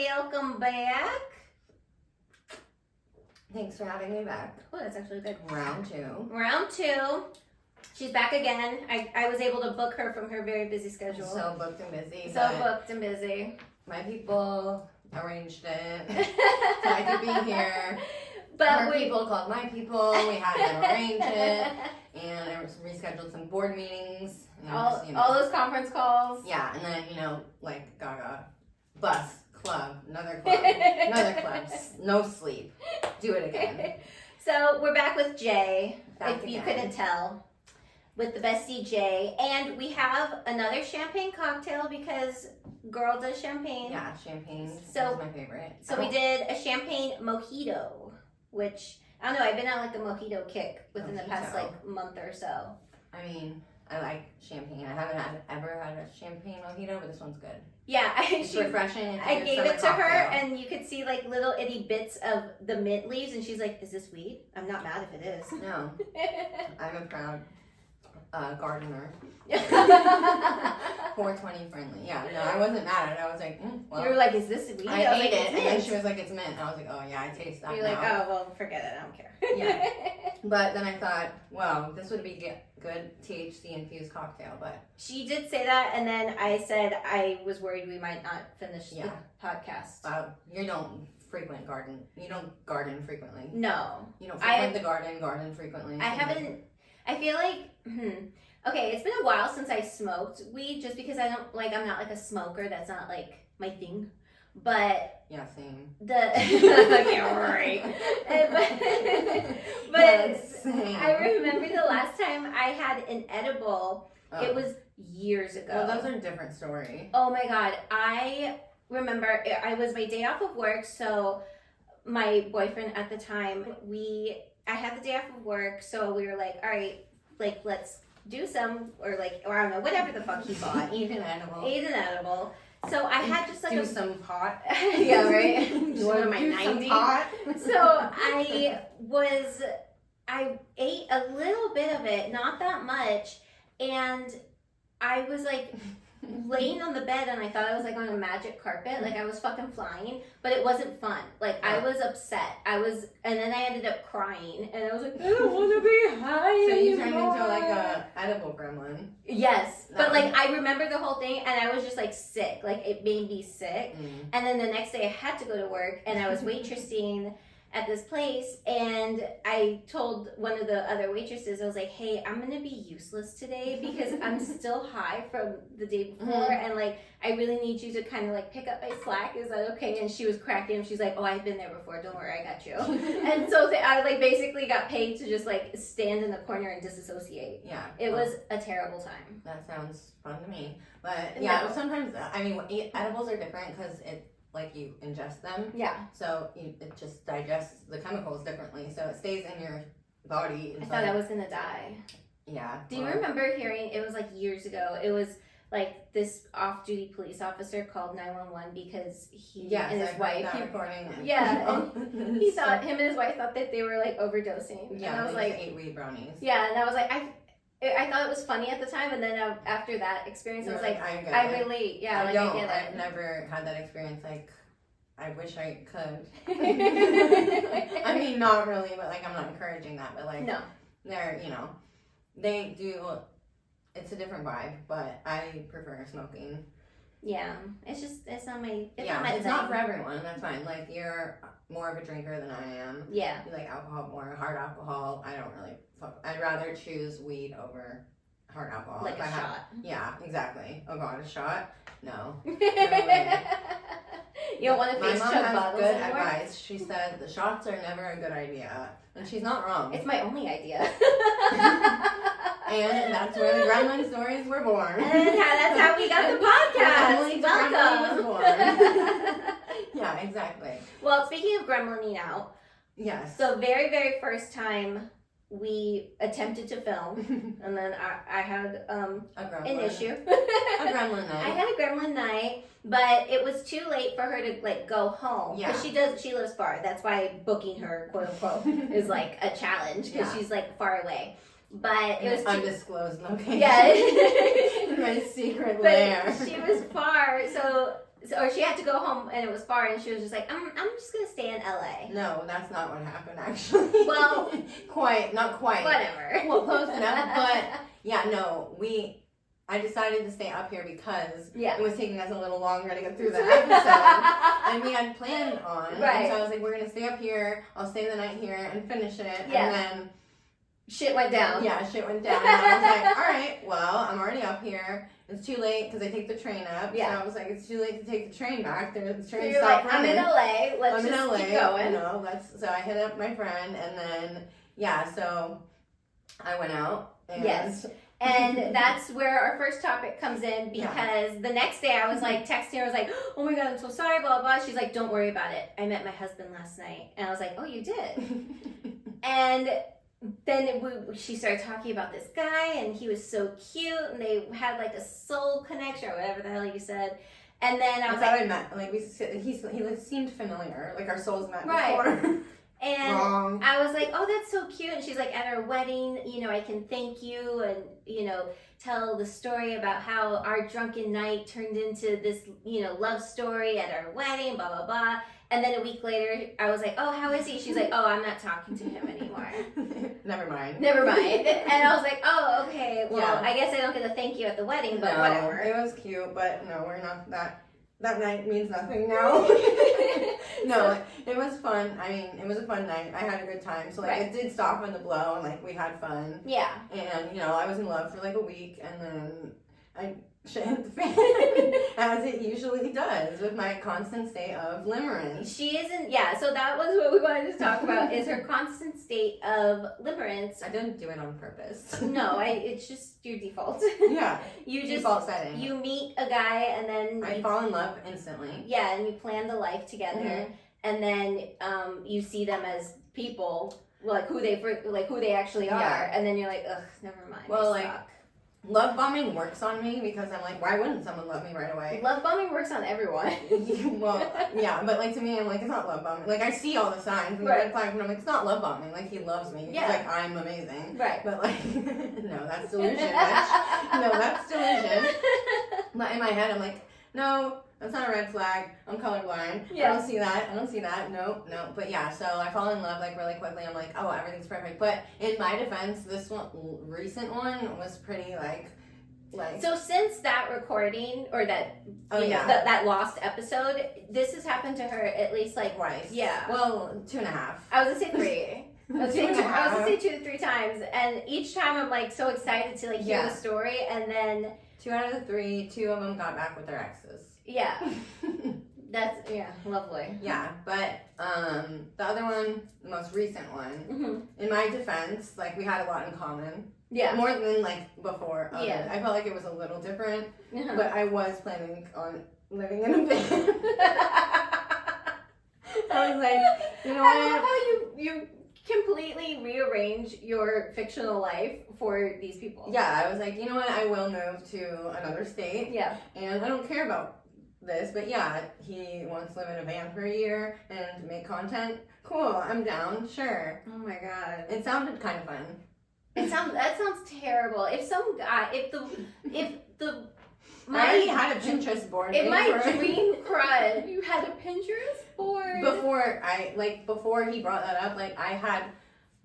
welcome back. Thanks for having me back. Oh, that's actually good. Round two. Round two. She's back again. I was able to book her from her very busy schedule. So booked and busy. So booked and busy. My people arranged it so I could be here. But Her people called my people. We had to arrange it. And I rescheduled some board meetings. And all those conference calls. Yeah, and then, like Gaga. Bus, club, another club, no sleep. Do it again. So we're back with Jay, Back if again. you couldn't tell, with the bestie Jay. And we have another champagne cocktail because girl does champagne. Yeah, champagne is my favorite. So we did a champagne mojito, which, I don't know, I've been on like a mojito kick within the past like month or so. I mean, I like champagne. I haven't ever had a champagne mojito, but this one's good. Yeah, it's refreshing. I gave it to her, and you could see like little itty bits of the mint leaves, and she's like, "Is this weed?" I'm not mad if it is. No, I'm a proud gardener. 420 friendly. Yeah, no, I wasn't mad at it. I was like, well. You were like, "Is this weed?" I ate it, and then she was like, "It's mint." And I was like, "Oh yeah, I taste that." You're like, "Oh well, forget it. I don't care." Yeah. But then I thought, well, this would be good THC infused cocktail, but she did say that, and then I said I was worried we might not finish the podcast. You don't frequent garden. You don't garden frequently. No. You don't frequent the garden frequently. I haven't. I feel like. Okay, it's been a while since I smoked weed, just because I'm not like a smoker. That's not like my thing. But yeah, same. Yeah, right. but same. I remember the last time I had an edible. Oh. It was years ago. Well, those are a different story. Oh my god, I remember I was my day off of work, so my boyfriend at the time, I had the day off of work, so we were like, all right, like let's do some, or I don't know, whatever the fuck he bought. Eat an edible. So I had just like do some pot. Yeah, right. What am I, do 90? Pot. So I ate a little bit of it, not that much, and I was like laying on the bed, and I thought I was like on a magic carpet, like I was fucking flying, but it wasn't fun. Like I was upset. And then I ended up crying, and I was like, I don't want to be high So you turned anymore. into like a edible gremlin. Yes, but like I remember the whole thing, and I was just like sick. Like it made me sick. And then the next day I had to go to work, and I was waitressing at this place, and I told one of the other waitresses, I was like, hey, I'm gonna be useless today because I'm still high from the day before, and like I really need you to kind of like pick up my slack. Is that okay? And she was cracking. She's like, oh, I've been there before, don't worry, I got you. And so I like basically got paid to just like stand in the corner and disassociate. Yeah, it was a terrible time. That sounds fun to me. But yeah, sometimes I mean edibles are different because it like you ingest them. Yeah. So it just digests the chemicals differently. So it stays in your body. I thought I was going to die. Yeah. Do you remember hearing, it was like years ago, it was like this off-duty police officer called 911 because he and his wife. And he thought, him and his wife thought that they were like overdosing. Yeah, and I was like, ate weed brownies. Yeah, and I was like, I thought it was funny at the time, and then after that experience, I was like, I relate. Yeah, I get it. I've never had that experience. Like, I wish I could. I mean, not really, but like, I'm not encouraging that. But like, no, they're they do. It's a different vibe, but I prefer smoking. Yeah, it's not my. It's not for everyone. That's fine. Like, you're more of a drinker than I am. Yeah, you like alcohol more, hard alcohol. I don't really. I'd rather choose weed over hard alcohol. Like a shot. Yeah, exactly. Oh god, a shot? No. You don't want to face chug bottles anymore? My mom has good advice. She said the shots are never a good idea. And she's not wrong. It's my only idea. And that's where the Gremlin stories were born. And that's how we got the podcast. Welcome. Was born. Yeah, exactly. Well, speaking of gremlining out. Yes. So very, very first time we attempted to film, and then I had an issue. A gremlin night. I had a gremlin night, but it was too late for her to like go home. Yeah. Because she lives far. That's why booking her, quote unquote, is like a challenge because she's like far away. But it was undisclosed location. Yeah. My secret lair. She was far, so or she had to go home and it was far, and she was just like, I'm just gonna stay in LA. No, that's not what happened actually. Well, not quite. Whatever. Well, close enough, but yeah, no, I decided to stay up here because it was taking us a little longer to get through the episode, and we had planned on. Right. And so I was like, we're gonna stay up here. I'll stay the night here and finish it, and then shit went down. Yeah, shit went down. And I was like, all right, well, I'm already up here. It's too late because I take the train up. Yeah. So I was like, it's too late to take the train back. The train stopped running. I'm in LA. Let's keep going. You know, so I hit up my friend, and then so I went out. And yes. And that's where our first topic comes in, because the next day I was like texting her, I was like, oh my God, I'm so sorry, blah, blah, blah. She's like, don't worry about it. I met my husband last night. And I was like, oh, you did? And then she started talking about this guy, and he was so cute, and they had like a soul connection, or whatever the hell you said. And then I was like, I met, like, he seemed familiar, like our souls met right. before. And Wrong. I was like, oh, that's so cute. And she's like, at our wedding, you know, I can thank you and, you know, tell the story about how our drunken night turned into this, you know, love story at our wedding, blah, blah, blah. And then a week later, I was like, oh, how is he? She's like, oh, I'm not talking to him anymore. Never mind. And I was like, oh, okay. Well, I guess I don't get to thank you at the wedding, but whatever. It was cute, but no, we're not that. That night means nothing now. No, it was fun. I mean, it was a fun night. I had a good time. So, like, it did soften the blow, and, like, we had fun. Yeah. And, you know, I was in love for, like, a week, and then shit hit the fan, as it usually does with my constant state of limerence. She isn't, so that was what we wanted to talk about, is her constant state of limerence. I didn't do it on purpose. No, it's just your default. Yeah. Default setting. You meet a guy, and then I fall in love instantly. Yeah, and you plan the life together, and then you see them as people, like who they actually are, and then you're like, ugh, never mind. Well, like, love bombing works on me because I'm like, why wouldn't someone love me right away? Love bombing works on everyone. Well, yeah, but like to me, I'm like, it's not love bombing. Like I see all the signs and the red flags, and I'm like, it's not love bombing. Like he loves me. Yeah. He's like, I'm amazing. Right. But like, no, that's delusion. Bitch. No, that's delusion. But in my head, I'm like, no, that's not a red flag. I'm colorblind. Yeah. I don't see that. No. But yeah, so I fall in love like really quickly. I'm like, oh, everything's perfect. But in my defense, this recent one was pretty like. So since that recording or that that lost episode, this has happened to her at least like twice. Yeah. Well, 2.5. I was gonna say 3. I was gonna say 2 to 3 times, and each time I'm like so excited to like hear the story, and then 2 out of the 3, 2 of them got back with their exes. Yeah. That's lovely. Yeah, but the other one, the most recent one, in my defense, like we had a lot in common. Yeah. More than like before. I felt like it was a little different, but I was planning on living in a van. I was like, you know what? I love how you completely rearrange your fictional life for these people. Yeah, I was like, you know what? I will move to another state. Yeah. And I don't care about this, but yeah, he wants to live in a van for a year and make content. Cool, I'm down. Sure. Oh my God. It sounded kind of fun. That sounds terrible. If some guy, I already had a Pinterest board. If my dream crush, you had a Pinterest board before he brought that up, like I had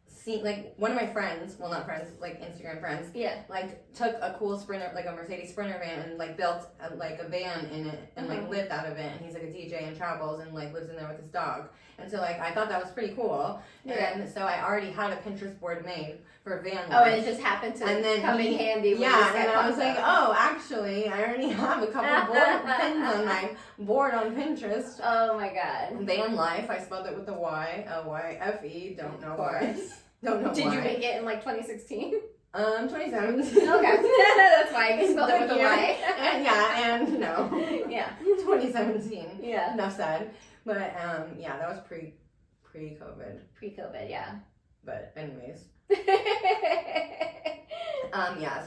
seen like one of my friends, well not friends, like Instagram friends, like took a cool Sprinter, like a Mercedes Sprinter van, and like built a van in it and like lived out of it, and he's like a DJ and travels and like lives in there with his dog, and so like I thought that was pretty cool, and so I already had a Pinterest board made for van life. Oh, and it just happened to come in handy. Yeah, and I was like, oh, actually, I already have a couple pins on my board on Pinterest. Oh my God. Van life, I spelled it with a Y, L-Y-F-E, don't know why. Don't know why. Did you make it in like 2016? 2017. Okay. That's why you spelled it with a Y. And no. Yeah. 2017. Yeah. Enough said. But that was pre-COVID. Pre-COVID, yeah. But anyways.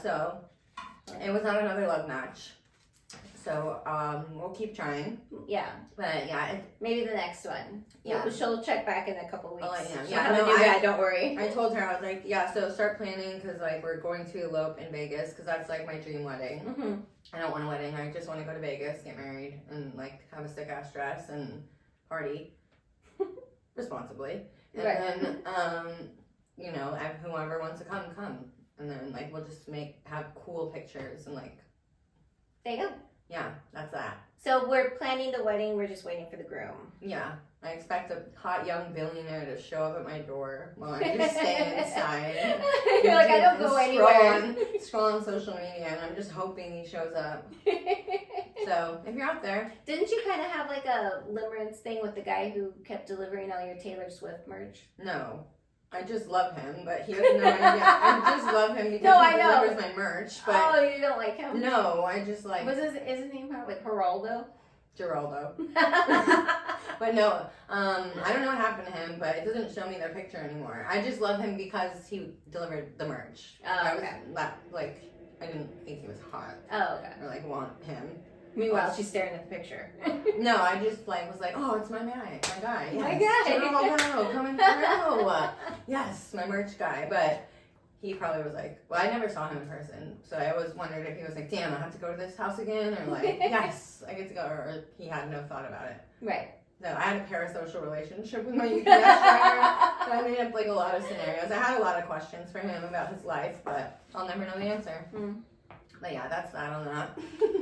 So it was not another love match. So we'll keep trying. Yeah. But yeah, maybe the next one. Yeah. She'll check back in a couple weeks. I'll let you know. She'll have a new guy, don't worry. I told her, I was like, yeah, so start planning because like we're going to elope in Vegas because that's like my dream wedding. Mm-hmm. I don't want a wedding. I just want to go to Vegas, get married, and like have a sick ass dress and party responsibly. And then you know, whoever wants to come. And then like we'll just have cool pictures and like. There you go. Yeah, that's that. So we're planning the wedding. We're just waiting for the groom. Yeah, I expect a hot young billionaire to show up at my door while I'm just staying inside. You're like, I don't go anywhere. Scroll on social media, and I'm just hoping he shows up. So if you're out there, didn't you kind of have like a limerence thing with the guy who kept delivering all your Taylor Swift merch? No. I just love him, but he has no idea. I just love him because he delivers my merch. But oh, you don't like him? No, I just like. Is his name like Geraldo? Geraldo. But no, I don't know what happened to him, but it doesn't show me their picture anymore. I just love him because he delivered the merch. Oh, okay. I didn't think he was hot. Oh, okay. Or like want him. Meanwhile, she's staring at the picture. No, I just like was like, oh, it's my guy. Yes. My guy. Geraldo, coming through. Yes, my merch guy. But he probably was like, well, I never saw him in person, so I always wondered if he was like, damn, I have to go to this house again, or like, yes, I get to go, or he had no thought about it. Right. So I had a parasocial relationship with my UPS driver. I made up like a lot of scenarios. I had a lot of questions for him about his life, but I'll never know the answer. Mm. But yeah, that's that on that.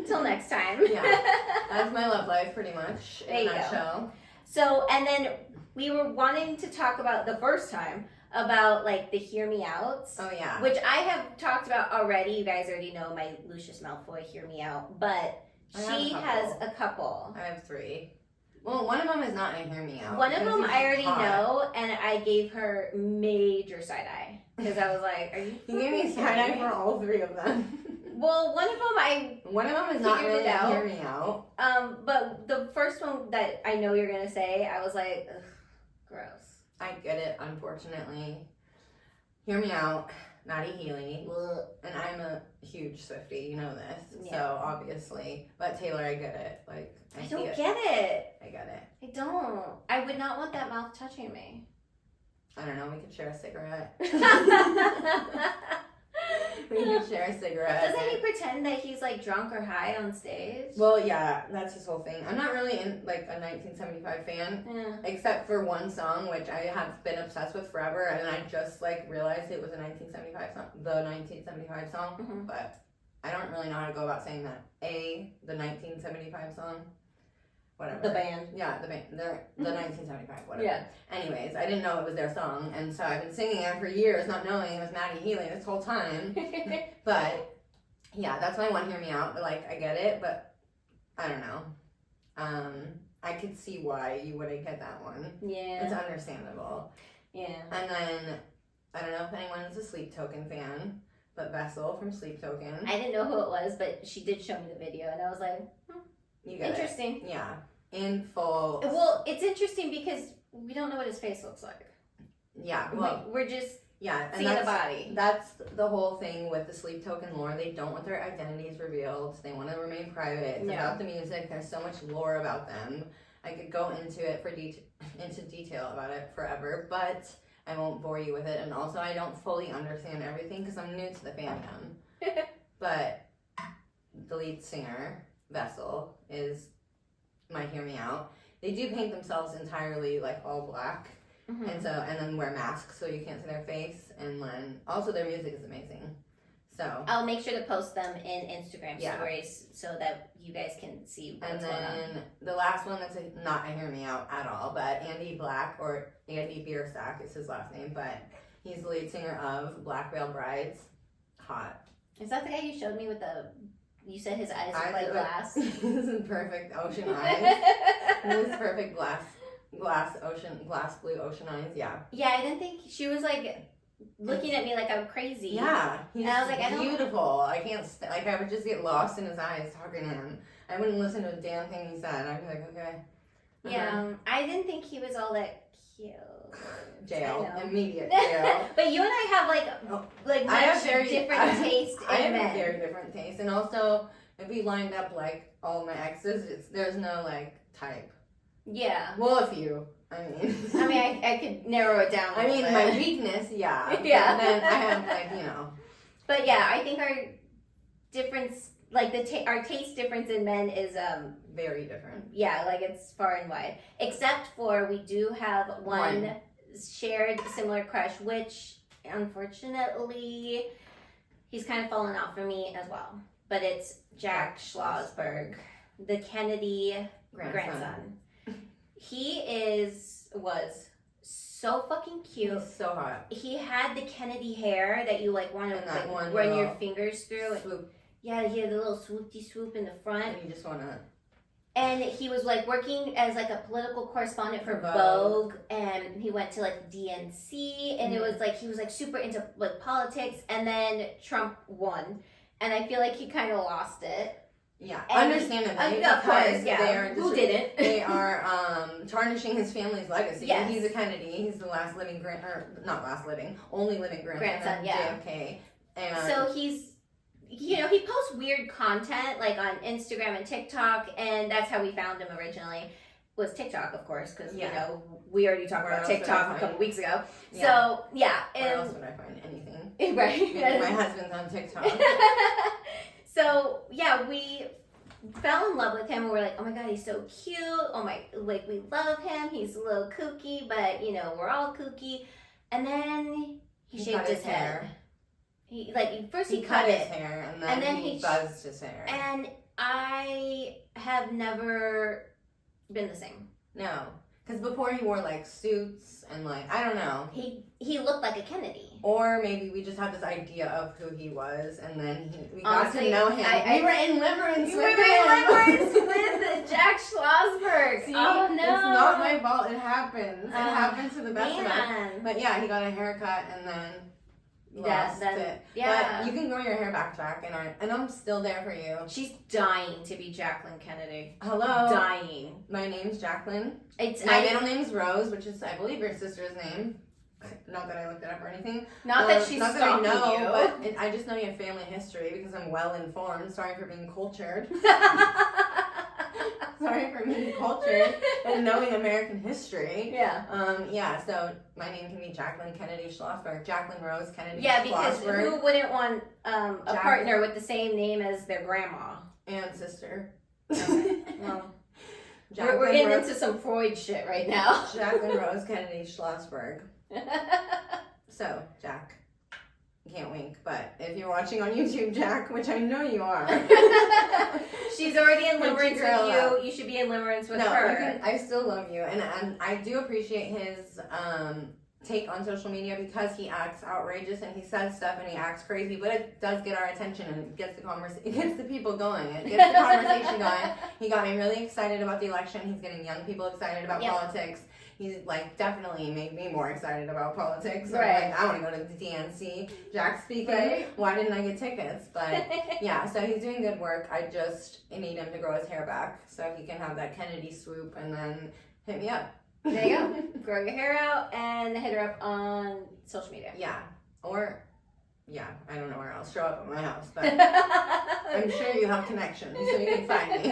Till next time. Yeah, that's my love life pretty much in a nutshell. So, and then we were wanting to talk about the first time about like the hear me outs. Oh yeah. Which I have talked about already. You guys already know my Lucius Malfoy hear me out, but she has a couple. I have 3. Well, one of them is not a hear me out. One of them I already know, and I gave her major side eye because I was like, "Are you?" You gave me side eye for all 3 of them. Well, one of them is not really a hear me out. But the first one that I know you're gonna say, I was like, ugh, gross. I get it, unfortunately. Hear me out, Matty Healy. And I'm a huge Swiftie, you know this. Yeah. So obviously, but Taylor, I get it. Like I don't get it. I get it. I don't. I would not want that mouth touching me. I don't know. We could share a cigarette. We could share a cigarette. Doesn't he pretend that he's like drunk or high on stage? Well, yeah, that's his whole thing. I'm not really in like a 1975 fan, except for one song which I have been obsessed with forever, and I just like realized it was a 1975 song, the 1975 song. Mm-hmm. But I don't really know how to go about saying that. The 1975 song. Whatever. The band. Yeah, the band. The 1975, whatever. Yeah. Anyways, I didn't know it was their song, and so I've been singing it for years, not knowing it was Matty Healy this whole time. But, yeah, that's my one hear me out. Like, I get it, but I don't know. I could see why you wouldn't get that one. Yeah. It's understandable. Yeah. And then, I don't know if anyone is a Sleep Token fan, but Vessel from Sleep Token. I didn't know who it was, but she did show me the video, and I was like, You get interesting. It. Yeah. In full. Well, it's interesting because we don't know what his face looks like. Yeah. Well, we're just seeing the body. That's the whole thing with the Sleep Token lore. They don't want their identities revealed. They want to remain private. It's about the music. There's so much lore about them. I could go into it into detail about it forever, but I won't bore you with it. And also, I don't fully understand everything because I'm new to the fandom. But the lead singer, Vessel, is my hear me out. They do paint themselves entirely like all black, and then wear masks so you can't see their face, and then also their music is amazing. So I'll make sure to post them in Instagram stories so that you guys can see what's going on. And then the last one that's not a hear me out at all, but Andy Black, or Andy Bierstack is his last name, but he's the lead singer of Black Veil Brides. Hot. Is that the guy you showed me with the? You said his eyes look like glass. This is perfect ocean eyes. This is perfect glass blue ocean eyes. Yeah. Yeah, I didn't think she was like looking at me like I'm crazy. Yeah, and I was like, beautiful. I can't I would just get lost in his eyes talking to him. I wouldn't listen to a damn thing he said. I'd be like, okay. Yeah, I didn't think he was all that cute. Jail, immediate jail. But you and I have like much different taste in men. I have a very different taste, and also if we lined up like all my exes, there's no like type. Yeah. Well, a few. I mean, I could narrow it down. I mean, my weakness, yeah. Yeah. But then I have like, you know. But yeah, I think our difference, like our taste difference in men is very different. Yeah, like it's far and wide. Except for we do have one shared similar crush, which unfortunately he's kind of fallen off for me as well. But it's Jack Schlossberg, the Kennedy grandson. He was so fucking cute. He's so hot. He had the Kennedy hair that you like want to like run your fingers through. Swoop. Yeah, he had the little swoop in the front. And you just want to. And he was like working as like a political correspondent for Vogue, and he went to like DNC, and it was like he was like super into like politics, and then Trump won, and I feel like he kind of lost it. Yeah, understandably. Of course, yeah. Who didn't? They are tarnishing his family's legacy. Yes. He's a Kennedy. He's the last living only living grandson of JFK. And so he's, you know, he posts weird content like on Instagram and TikTok, and that's how we found him originally. Was TikTok, of course, because you know we already talked about TikTok a couple weeks ago. Yeah. So yeah, where else would I find anything? Right. Maybe my husband's on TikTok. So yeah, we fell in love with him. And we're like, oh my god, he's so cute. Oh my, like we love him. He's a little kooky, but you know we're all kooky. And then he shaved his head. He first he cut his hair, and then he buzzed his hair. And I have never been the same. No, because before he wore like suits and like I don't know. He looked like a Kennedy. Or maybe we just had this idea of who he was, and then we got to know him. We were in limerence with Jack Schlossberg. See, oh no, it's not my fault. It happens. It happens to the best of us. But yeah, he got a haircut and then lost it. Yeah. But you can grow your hair back, Jack, and I'm still there for you. She's dying to be Jacqueline Kennedy. Hello. Dying. My name's Jacqueline. My middle name's Rose, which is I believe your sister's name. Not that I looked it up or anything. Not that she's not stalking that I know, you. But I just know your family history because I'm well informed. Sorry for being cultured. Sorry for being cultured and knowing American history. Yeah. Yeah. So my name can be Jacqueline Kennedy Schlossberg. Jacqueline Rose Kennedy. Yeah, because Schlossberg. who wouldn't want a partner with the same name as their grandma and sister? Well. We're getting into some Freud shit right now. Jacqueline Rose Kennedy Schlossberg. So, Jack, you can't wink, but if you're watching on YouTube, Jack, which I know you are. She's already in limerence with you. You should be in limerence with her. I still love you, and I do appreciate his take on social media because he acts outrageous and he says stuff and he acts crazy, but it does get our attention and it gets the people going. It gets the conversation going. He got me really excited about the election. He's getting young people excited about politics. He's like definitely made me more excited about politics. So right. Like, I want to go to the DNC. Jack speaking. Right. Why didn't I get tickets? But yeah, so he's doing good work. I just need him to grow his hair back so he can have that Kennedy swoop and then hit me up. There you go. Grow your hair out and hit her up on social media. Yeah. Or, yeah, I don't know where else. Show up at my house. But I'm sure you have connections so you can find me.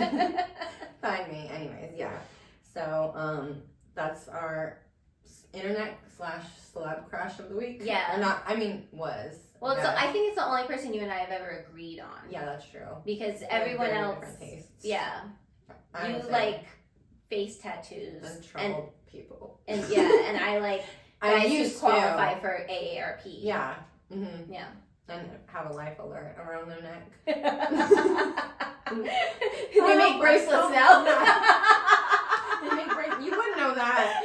Find me. Anyways, yeah. So, that's our internet/celeb crush of the week. Yeah. Or not, I mean, was. Well, so I think it's the only person you and I have ever agreed on. Yeah, that's true. Because everyone else. Different tastes. Yeah. You like face tattoos. And troubled people. And yeah, and I like guys who qualify for AARP. Yeah. Mm-hmm. Yeah. And have a life alert around their neck. They make bracelets now. You wouldn't know that.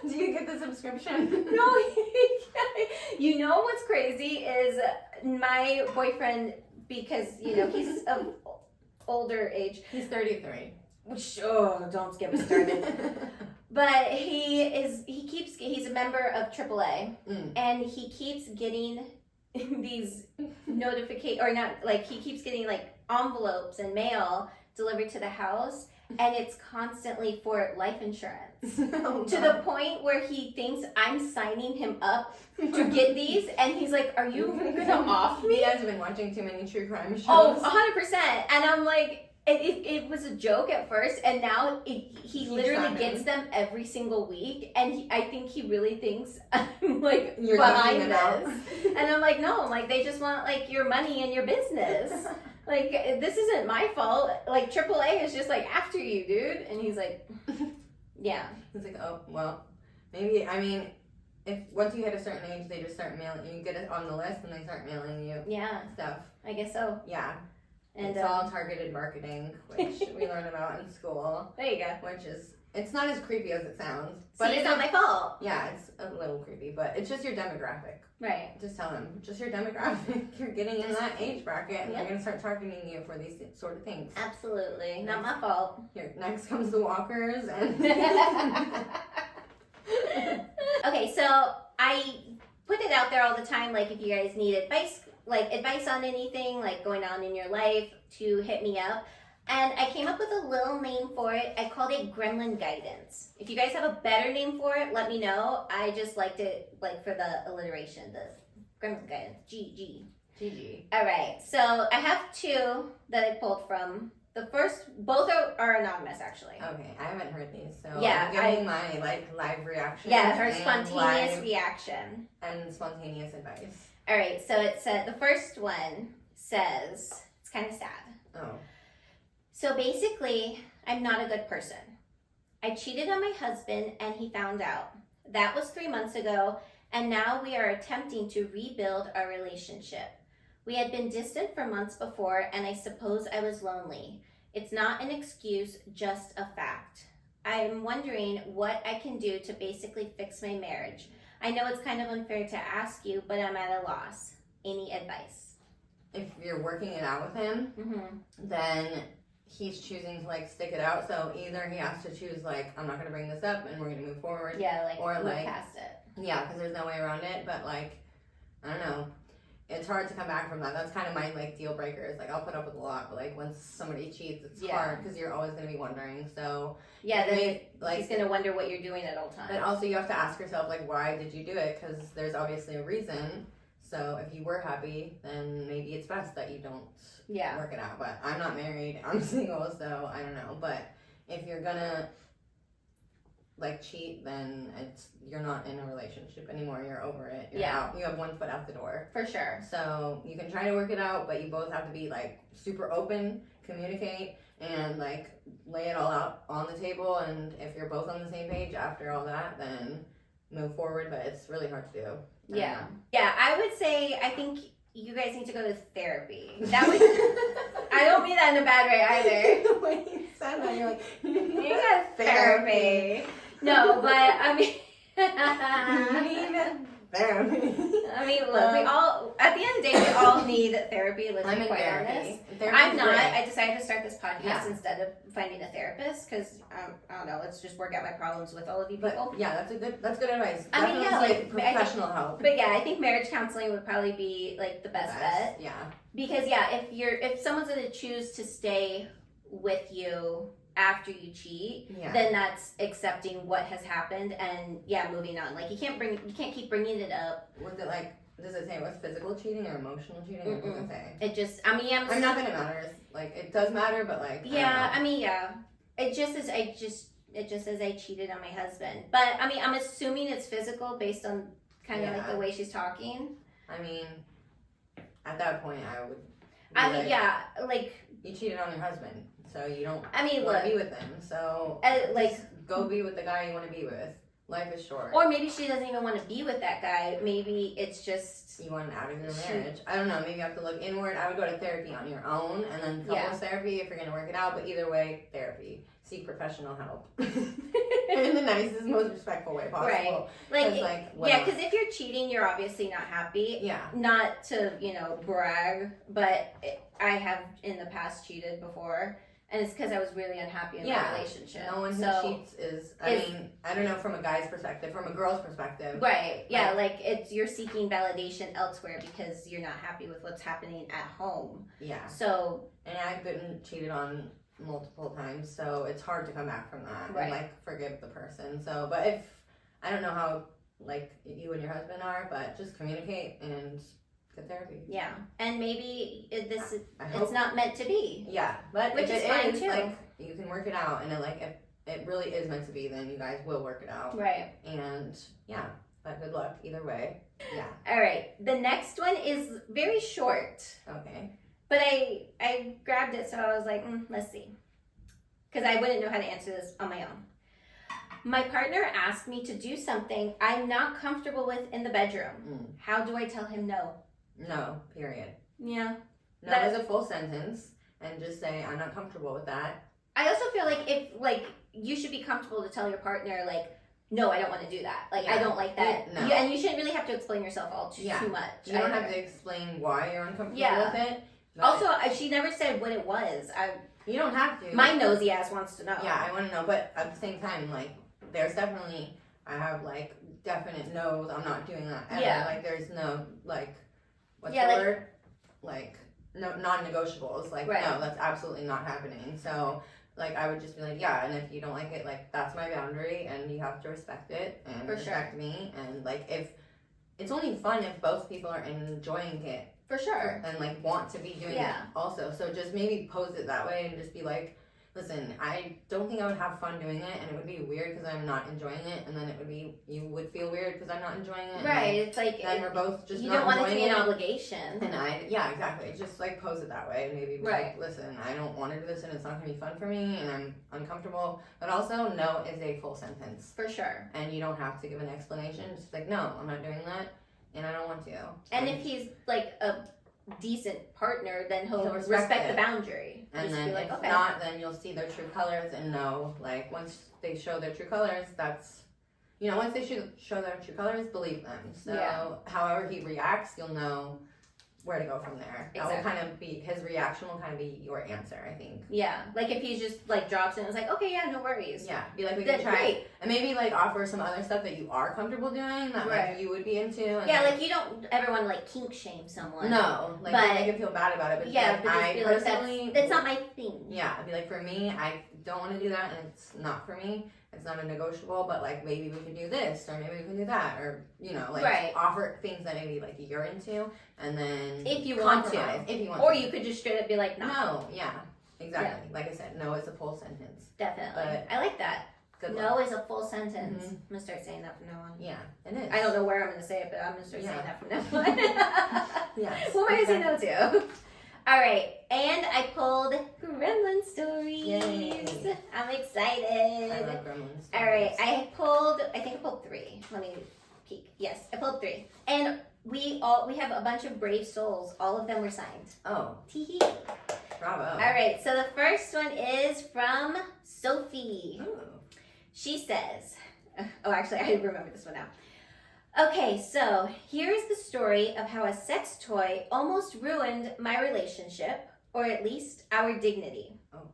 Do you get the subscription? No. You know what's crazy is my boyfriend, because you know he's of older age. He's 33. Which don't get me started. But he's a member of AAA, and he keeps getting these he keeps getting like envelopes and mail delivered to the house, and it's constantly for life insurance. Oh, to the point where he thinks I'm signing him up to get these, and he's like, "Are you gonna off me?" He has been watching too many true crime shows. Oh, 100%. And I'm like, it was a joke at first, and now he literally gets them every single week, and I think he really thinks I'm like You're behind this. And I'm like, no, like they just want like your money and your business. Like this isn't my fault. Like AAA is just like after you, dude. And he's like, yeah. He's like, oh well, maybe. I mean, if once you hit a certain age, they just start mailing. You get it on the list, and they start mailing you stuff. I guess so. Yeah. And it's all targeted marketing, which we learn about in school. There you go. Which is, it's not as creepy as it sounds. But it's not my fault. Yeah, it's a little creepy, but it's just your demographic. Right. Just tell them, just your demographic. You're getting in that age bracket, and they're going to start targeting you for these sort of things. Absolutely. Not my fault. Here, next comes the walkers. And okay, so I put it out there all the time, like if you guys need advice on anything, like going on in your life, to hit me up. And I came up with a little name for it. I called it Gremlin Guidance. If you guys have a better name for it, let me know. I just liked it like for the alliteration, the Gremlin Guidance, GG. All right, so I have two that I pulled from. The first, both are anonymous actually. Okay, I haven't heard these, so yeah, give me my live reaction. Yeah, her spontaneous reaction and spontaneous advice. All right, so it said, the first one says, it's kind of sad. Oh. So basically, I'm not a good person. I cheated on my husband and he found out. That was 3 months ago, and now we are attempting to rebuild our relationship. We had been distant for months before, and I suppose I was lonely. It's not an excuse, just a fact. I'm wondering what I can do to basically fix my marriage. I know it's kind of unfair to ask you, but I'm at a loss. Any advice? If you're working it out with him, then he's choosing to like stick it out. So either he has to choose like, I'm not going to bring this up and we're going to move forward. Yeah, like or move like past it. Yeah, because there's no way around it. But like, I don't know. It's hard to come back from that. That's kind of my like deal breaker. Is like I'll put up with a lot, but like once somebody cheats, it's hard because you're always going to be wondering. So yeah, then like he's going to wonder what you're doing at all times. But also you have to ask yourself like, why did you do it? Because there's obviously a reason. So if you were happy, then maybe it's best that you don't work it out. But I'm not married. I'm single, so I don't know. But if you're gonna like cheat, then you're not in a relationship anymore. You're over it. You're out. You have one foot out the door. For sure. So you can try to work it out, but you both have to be like super open, communicate, and like lay it all out on the table. And if you're both on the same page after all that, then move forward. But it's really hard to do. Yeah. Yeah, I would say I think you guys need to go to therapy. That would I don't mean that in a bad way either. When you said that, you're like, you got therapy. No, but I mean therapy. I mean, look, we all, at the end of the day, we all need therapy, let's be quite honest. I'm not. I decided to start this podcast instead of finding a therapist because, I don't know, let's just work out my problems with all of you people. But, yeah, that's good advice. I mean, yeah, like professional help. But yeah, I think marriage counseling would probably be like the best bet. Yeah. Because yeah, if someone's going to choose to stay with you after you cheat, then that's accepting what has happened and moving on. Like you can't keep bringing it up. Was it like, does it say it was physical cheating or emotional cheating? Or what does it say? It just, I mean, I'm not that it matters. Like it does matter, but like it just says I cheated on my husband. But I mean, I'm assuming it's physical based on kind of like the way she's talking. I mean, at that point, I would. Like you cheated on your husband. So you don't want to be with them. So go be with the guy you want to be with. Life is short. Or maybe she doesn't even want to be with that guy. Maybe it's just you want out of your marriage. I don't know. Maybe you have to look inward. I would go to therapy on your own, and then couples therapy if you're going to work it out. But either way, therapy. Seek professional help in the nicest, most respectful way possible. Right. Because if you're cheating, you're obviously not happy. Yeah. Not to brag, but I have in the past cheated before. And it's because I was really unhappy in my relationship. No one who cheats is, I mean, I don't know from a guy's perspective, from a girl's perspective. Right, yeah, like you're seeking validation elsewhere because you're not happy with what's happening at home. Yeah. So. And I've been cheated on multiple times, so it's hard to come back from that Right. and like forgive the person. So, but if I don't know how like you and your husband are, but just communicate and get therapy. Yeah, and maybe it's hope. not meant to be. Yeah, but which if is fine it is, too. like you can work it out, and then like if it really is meant to be, then you guys will work it out. Right. And yeah, but good luck either way. Yeah. All right. The next one is very short. Okay. But I grabbed it, so I was like, let's see. Because I wouldn't know how to answer this on my own. My partner asked me to do something I'm not comfortable with in the bedroom. How do I tell him no? No, period. Yeah. No is a full sentence, and just say, I'm not comfortable with that. I also feel like you should be comfortable to tell your partner, like, no, I don't want to do that. Like, I don't like that. No. And you shouldn't really have to explain yourself all too much. You don't have to explain why you're uncomfortable with it. Also, she never said what it was. You don't have to. My nosy ass wants to know. Yeah, I want to know, but at the same time, like, there's definitely, I have, like, definite no's, I'm not doing that ever. Yeah. Like, there's no, like, what's the like, word? Like, no, non-negotiables. Like, no, that's absolutely not happening. So, like, I would just be like, yeah, and if you don't like it, like, that's my boundary, and you have to respect it, and respect me, and, like, if, it's only fun if both people are enjoying it. For sure. And, like, want to be doing it also. So just maybe pose it that way and just be like, listen, I don't think I would have fun doing it, and it would be weird because I'm not enjoying it, and then it would be, you would feel weird because I'm not enjoying it. Right, it's like, then we're both just you not don't want it to be an it. obligation. And yeah, exactly. Just like pose it that way, and maybe be like, listen, I don't want to do this, and it's not going to be fun for me, and I'm uncomfortable. But also, no is a full sentence. For sure. And you don't have to give an explanation. Just like, no, I'm not doing that, and I don't want to. And if he's like a decent partner, then he'll respect the boundary. And just then be like, if not, then you'll see their true colors and know, like, once they show their true colors, that's, once they show their true colors, believe them. So however he reacts, you'll know where to go from there. That will kind of be, his reaction will kind of be your answer, I think. Yeah, like if he's just like drops in and it's like, okay, yeah, no worries. Yeah, be like, we can try. And maybe like offer some other stuff that you are comfortable doing that like you would be into. And like you don't ever want to like kink shame someone. No, like but, make you feel bad about it. But yeah, like, but just be like, that's not my thing. Yeah, I'd be like, for me, I don't want to do that, and it's not for me. It's not a negotiable, but like maybe we could do this, or maybe we can do that, or like offer things that maybe like you're into, and then if you want to, or you could just straight up be like, no, exactly. Yeah. Like I said, no is a full sentence. Definitely, but I like that. No is a full sentence. I'm gonna start saying that from now on. Yeah, it is. I don't know where I'm gonna say it, but I'm gonna start saying that from now on. Yes. What am I gonna say no to? All right, and I pulled Gremlin stories. Yay. I'm excited. I love Gremlin stories. All right, I think I pulled 3. Let me peek. Yes, I pulled 3, and we have a bunch of brave souls. All of them were signed. Oh, Tee-hee. Bravo. All right, so the first one is from Sophie. Ooh. She says, oh, actually, I remember this one now. Okay, so here's the story of how a sex toy almost ruined my relationship, or at least our dignity. Oh.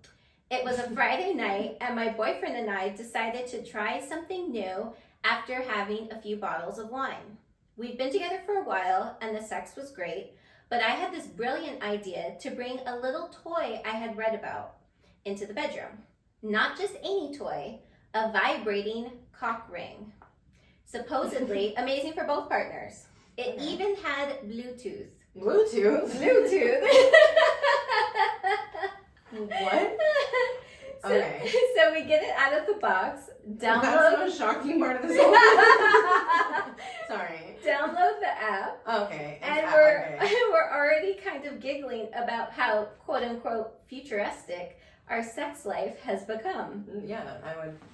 It was a Friday night, and my boyfriend and I decided to try something new after having a few bottles of wine. We've been together for a while, and the sex was great, but I had this brilliant idea to bring a little toy I had read about into the bedroom. Not just any toy, a vibrating cock ring. Supposedly amazing for both partners. It even had Bluetooth. Bluetooth? What? Okay. So we get it out of the box. Download. That's the most shocking part of this whole Sorry. Download the app. Okay. And we're already kind of giggling about how quote unquote futuristic our sex life has become. Yeah,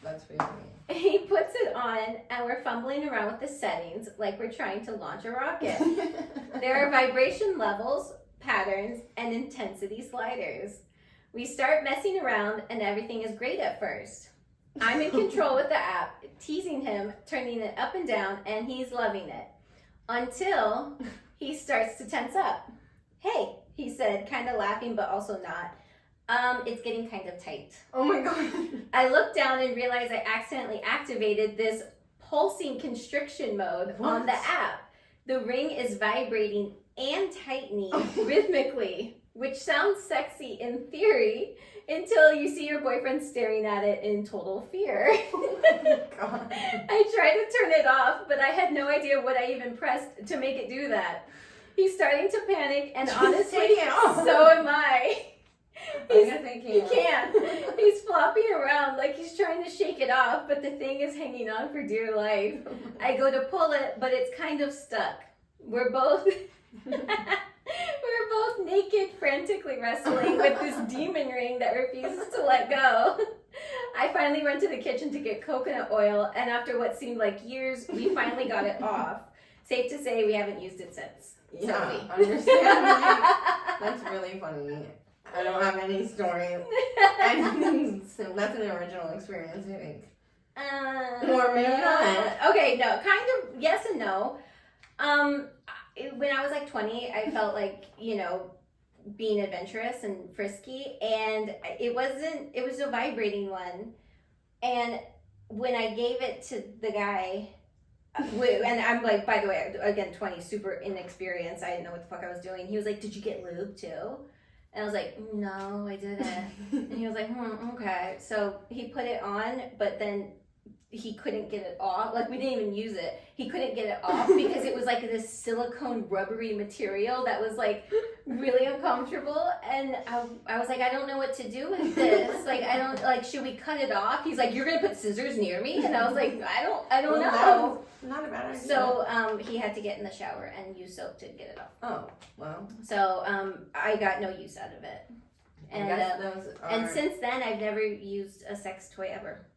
that's pretty funny. He puts it on and we're fumbling around with the settings like we're trying to launch a rocket. There are vibration levels, patterns, and intensity sliders. We start messing around and everything is great at first. I'm in control with the app, teasing him, turning it up and down, and he's loving it. Until he starts to tense up. Hey, he said, kind of laughing but also not. It's getting kind of tight. Oh my god. I looked down and realized I accidentally activated this pulsing constriction mode on the app. The ring is vibrating and tightening rhythmically. which sounds sexy in theory until you see your boyfriend staring at it in total fear. Oh my God. I tried to turn it off, but I had no idea what I even pressed to make it do that. He's starting to panic, and honestly, so am I. He can't. He's flopping around like he's trying to shake it off, but the thing is hanging on for dear life. I go to pull it, but it's kind of stuck. We're both naked, frantically wrestling with this demon ring that refuses to let go. I finally run to the kitchen to get coconut oil, and after what seemed like years, we finally got it off. Safe to say we haven't used it since. Yeah, Sophie. understandably. That's really funny. I don't have any story. So that's an original experience, I think. Or maybe not. Okay, no, kind of yes and no. When I was like 20, I felt like, being adventurous and frisky, and it was a vibrating one. And when I gave it to the guy, and I'm like, by the way, again, 20, super inexperienced. I didn't know what the fuck I was doing. He was like, "Did you get lube too?" And I was like, "No, I didn't." And he was like, "Okay." So he put it on, but then he couldn't get it off. Like, we didn't even use it. He couldn't get it off because it was like this silicone rubbery material that was like really uncomfortable. And I was like, I don't know what to do with this. Like, I don't, like, should we cut it off? He's like, "You're going to put scissors near me?" And I was like, I don't know. Not a bad idea. So he had to get in the shower and use soap to get it off. Oh, well. So I got no use out of it. And and since then, I've never used a sex toy ever.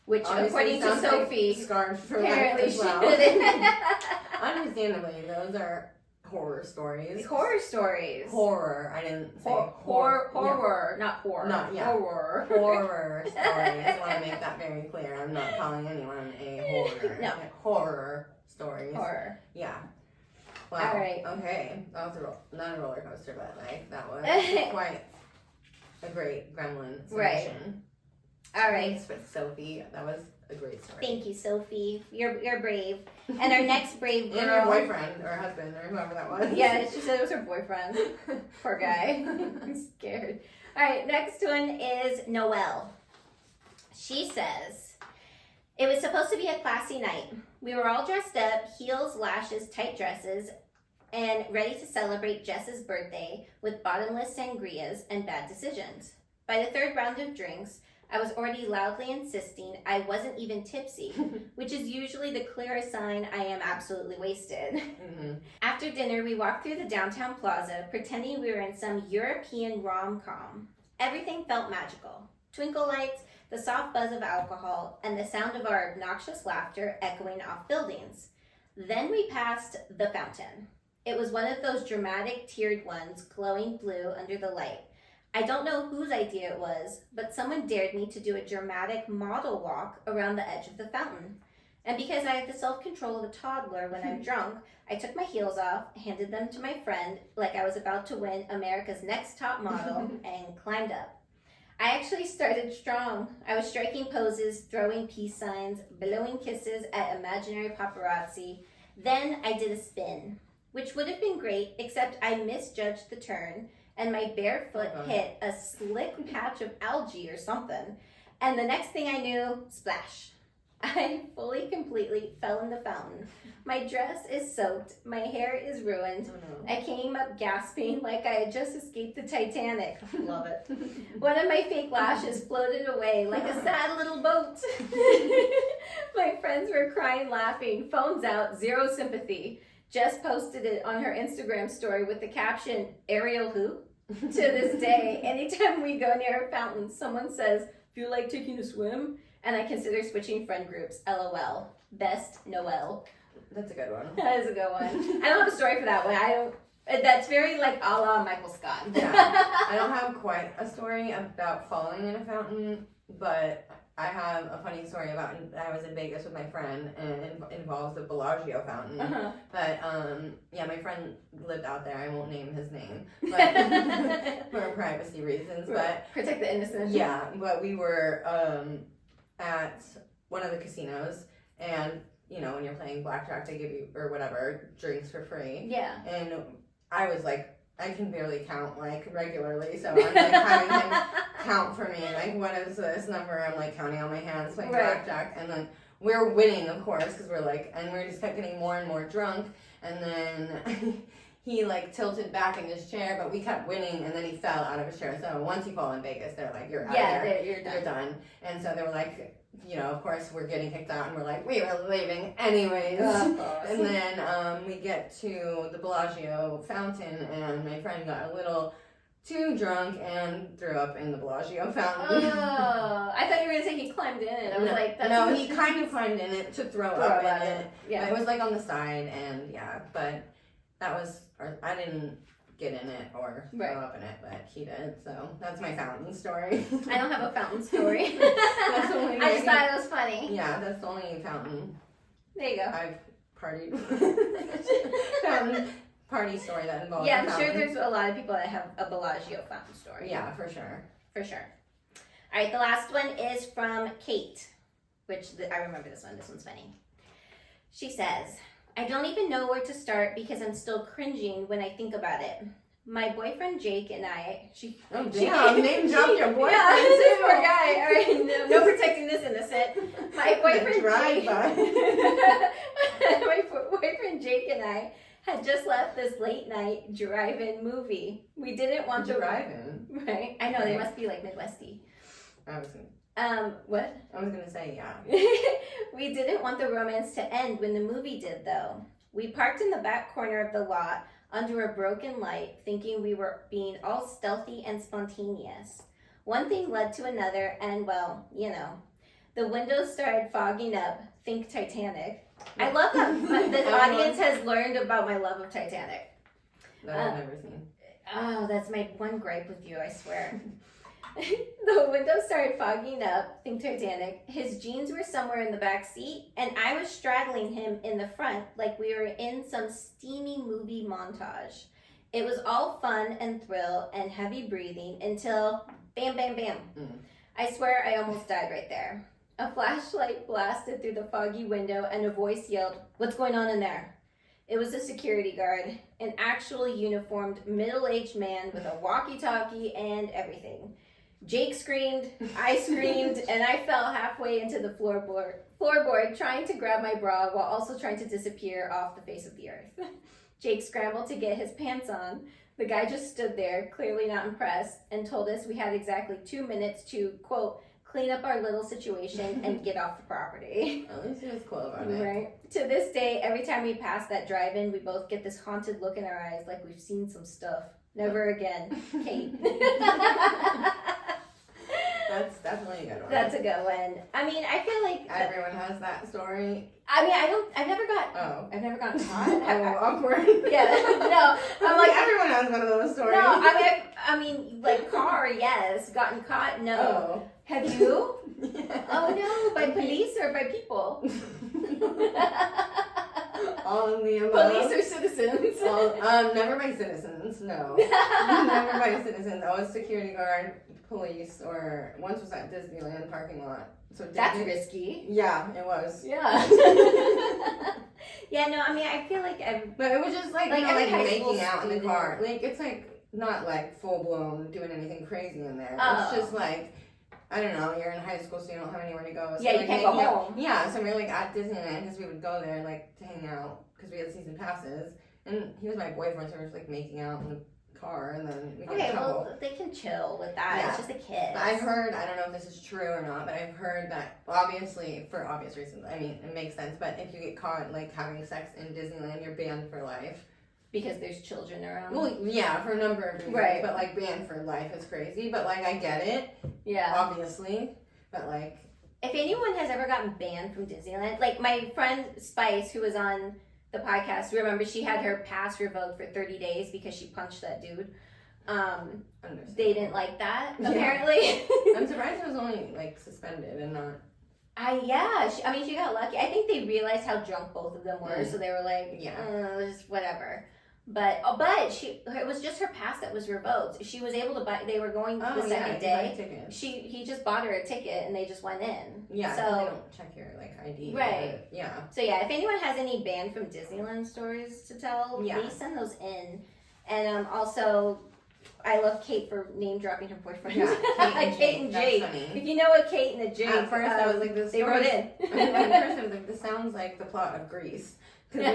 Which, according to Sophie, like scarred for apparently life as well. she did. Understandably, those are horror stories. Horror stories. Horror. I didn't say horror. Yeah. Not horror. Not Horror. Horror stories. I want to make that very clear. I'm not calling anyone a horror. No. Horror stories. Horror. Yeah. Wow. All right. Okay. That was not a roller coaster, but like that was quite a great gremlin submission. Right. All right. Thanks, but Sophie, that was a great story. Thank you, Sophie. You're brave. And our next brave girl. And your boyfriend or husband or whoever that was. Yeah, she said it was her boyfriend. Poor guy. I'm scared. All right, next one is Noelle. She says, "It was supposed to be a classy night. We were all dressed up, heels, lashes, tight dresses, and ready to celebrate Jess's birthday with bottomless sangrias and bad decisions. By the third round of drinks, I was already loudly insisting I wasn't even tipsy, which is usually the clearest sign I am absolutely wasted. Mm-hmm. After dinner, we walked through the downtown plaza, pretending we were in some European rom-com. Everything felt magical. Twinkle lights, the soft buzz of alcohol, and the sound of our obnoxious laughter echoing off buildings. Then we passed the fountain. It was one of those dramatic tiered ones, glowing blue under the light. I don't know whose idea it was, but someone dared me to do a dramatic model walk around the edge of the fountain. And because I have the self-control of a toddler when I'm drunk, I took my heels off, handed them to my friend like I was about to win America's Next Top Model, and climbed up. I actually started strong. I was striking poses, throwing peace signs, blowing kisses at imaginary paparazzi. Then I did a spin, which would have been great, except I misjudged the turn, and my bare foot hit a slick patch of algae or something. And the next thing I knew, splash. I fully, completely fell in the fountain. My dress is soaked. My hair is ruined. Oh, no. I came up gasping like I had just escaped the Titanic. Love it. One of my fake lashes floated away like a sad little boat. My friends were crying, laughing, phones out, zero sympathy. Jess posted it on her Instagram story with the caption, "Ariel who?" To this day, anytime we go near a fountain, someone says, "Feel like taking a swim?" And I consider switching friend groups. LOL. Best Noelle. That's a good one. That is a good one. I don't have a story for that one. That's very like a la Michael Scott. Yeah. I don't have quite a story about falling in a fountain, but I have a funny story about I was in Vegas with my friend, and it involves the Bellagio fountain. Uh-huh. But yeah, my friend lived out there. I won't name his name, but for privacy reasons. But protect the innocent. Yeah, but we were at one of the casinos, and you know when you're playing blackjack, they give you or whatever drinks for free. Yeah. And I was like I can barely count, like, regularly, so I'm, like, having him count for me, like, what is this number? I'm, like, counting on my hands, like, blackjack, and then we're winning, of course, because we're, like, and we just kept getting more and more drunk, and then he, like, tilted back in his chair, but we kept winning, and then he fell out of his chair, so once you fall in Vegas, they're like, you're out of here. You're done, and so they were like, you know, of course, we're getting kicked out, and we're like, we were leaving anyways. And then we get to the Bellagio fountain, and my friend got a little too drunk and threw up in the Bellagio fountain. Oh, I thought you were going to say he climbed in it. I was like, that's no, he kind of climbed in it to throw up in it. Yeah. But it was like on the side, and yeah, but that was, I didn't get in it or throw up in it, but he did, so that's my fountain story. I don't have a fountain story. That's the only I just thought it was funny. Yeah, that's the only fountain. There you go. I've partied. Fountain party story that involves. Yeah, I'm sure there's a lot of people that have a Bellagio fountain story. Yeah, for sure. For sure. All right, the last one is from Kate, which I remember this one. This one's funny. She says, I don't even know where to start because I'm still cringing when I think about it. My boyfriend Jake and I, name drop your boyfriend. Yeah, this poor guy. All right, no protecting this innocent. My boyfriend Jake, my boyfriend Jake and I had just left this late night drive-in movie. We didn't want to drive-in, right? I know they must be like Midwesty. What? I was gonna say, yeah. We didn't want the romance to end when the movie did, though. We parked in the back corner of the lot under a broken light, thinking we were being all stealthy and spontaneous. One thing led to another, and well, you know, the windows started fogging up. Think Titanic. I love that the audience has learned about my love of Titanic. That I've never seen. Oh, that's my one gripe with you, I swear. The window started fogging up, think Titanic. His jeans were somewhere in the back seat, and I was straddling him in the front like we were in some steamy movie montage. It was all fun and thrill and heavy breathing until bam, bam, bam. I swear I almost died right there. A flashlight blasted through the foggy window and a voice yelled, "What's going on in there?" It was a security guard, an actual uniformed middle-aged man with a walkie-talkie and everything. Jake screamed, I screamed, and I fell halfway into the floorboard trying to grab my bra while also trying to disappear off the face of the earth. Jake scrambled to get his pants on. The guy just stood there, clearly not impressed, and told us we had exactly 2 minutes to, quote, clean up our little situation and get off the property. At least he was cool about it. Right. To this day, every time we pass that drive-in, we both get this haunted look in our eyes like we've seen some stuff. Never again, Kate. That's definitely a good one. That's a good one. I mean, I feel like everyone has that story. I mean, I've never gotten caught. Awkward. Yeah, no. I'm like everyone has one of those stories. No, I mean, like car, yes. Gotten caught, no. Oh. Have you? Yeah. Oh no, by police or by people? All of the above. Police or citizens? Never by citizens. No. Never by citizens. I was security guard, police, or once was at Disneyland parking lot. So that's risky. Yeah, it was. Yeah. Yeah, no, I mean, I feel like but it was just like making out in the car. Like, it's like not like full blown doing anything crazy in there. Oh. It's just like, I don't know, you're in high school, so you don't have anywhere to go. So yeah, you can't go home. Yeah, so we were like at Disneyland because we would go there like to hang out because we had season passes. And he was my boyfriend, so we were just like making out in the car, and then we get in trouble. Well, they can chill with that. Yeah. It's just a kid. I've heard, I don't know if this is true or not, but I've heard that, obviously, for obvious reasons, I mean, it makes sense, but if you get caught like having sex in Disneyland, you're banned for life. Because there's children around? Well, yeah, for a number of reasons. Right. But like banned for life is crazy, but like I get it. Yeah. Obviously. But like, if anyone has ever gotten banned from Disneyland, like my friend Spice, who was on the podcast, remember she had her pass revoked for 30 days because she punched that dude. They didn't like that, apparently. I'm surprised it was only like suspended and not. She got lucky. I think they realized how drunk both of them were, so they were like, just whatever. But it was just her pass that was revoked. She was able to buy. They were going the second day. He just bought her a ticket and they just went in. Yeah, so they don't check your like ID. Right. Yeah. So yeah, if anyone has any banned from Disneyland stories to tell, please send those in. And also, I love Kate for name dropping her boyfriend. Yeah, Kate and Jake. If you know what Kate and Jake, at first I was like, this. They wrote in. At first I was like, this sounds like the plot of Grease. Summer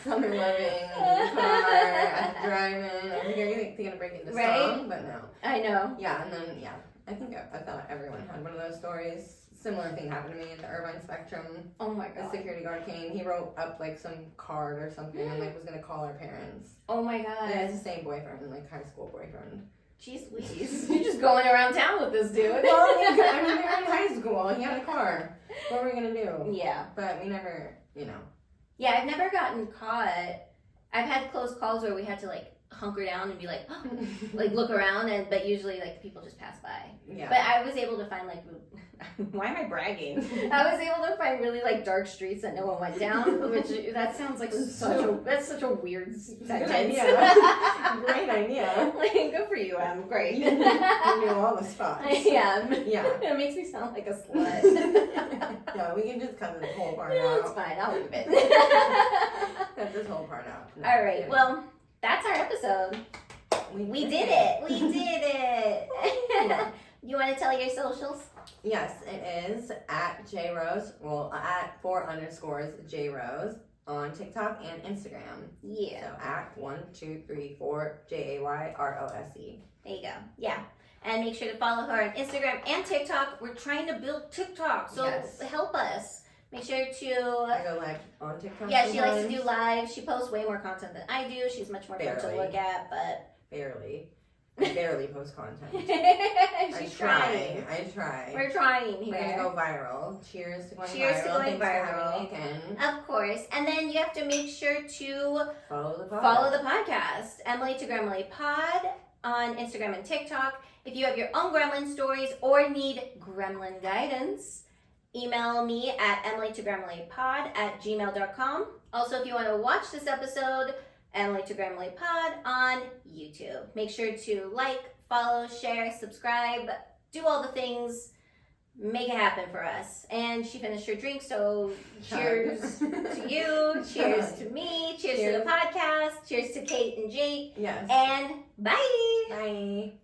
loving, car, driving. I think you're gonna break into song, but no. I know. Yeah, and then I think I thought everyone had one of those stories. Similar thing happened to me at the Irvine Spectrum. Oh my god. The security guard came. He wrote up like some card or something and like was gonna call our parents. Oh my god. And it's the same boyfriend, like high school boyfriend. Jeez Louise. You're just going around town with this dude. Well, I mean, they were in high school. He had a car. What were we gonna do? Yeah. But we never, Yeah, I've never gotten caught. I've had close calls where we had to like hunker down and be like, like look around, but usually like people just pass by. Yeah. But I was able to find like, why am I bragging? I was able to find really like dark streets that no one went down, which that sounds like that's such a weird sentence. Great idea. Like, good for you, Em. Great. You knew all the spots. Yeah. Yeah. It makes me sound like a slut. Yeah, we can just cut this whole part No, out. it's fine. I'll leave it. Cut this whole part out. No, all right. Well, that's our episode. We did it. We did it. Yeah. You want to tell your socials? Yes, it is at JRose, at 4_JRose on TikTok and Instagram. Yeah. So at 1234 JAYROSE. There you go. Yeah. And make sure to follow her on Instagram and TikTok. We're trying to build TikTok, so help us. Make sure to... I go live on TikTok. Yeah, she likes to do live. She posts way more content than I do. She's much more fun to Barely. look at, but... Barely. I barely post content. She's trying. I try. We're trying here. We're gonna go viral. Cheers to going Cheers viral. to going Thanks viral. for having me again. Of course. And then you have to make sure to Follow the podcast. Emily to Gremlin Pod on Instagram and TikTok. If you have your own gremlin stories or need gremlin guidance, email me at emilytogremlinpod@gmail.com. Also, if you want to watch this episode, Emily to Gremlin Pod on YouTube. Make sure to like, follow, share, subscribe, do all the things. Make it happen for us. And she finished her drink, so cheers to you, cheers to me, cheers to the podcast, cheers to Kate and Jake. Yes. And bye. Bye.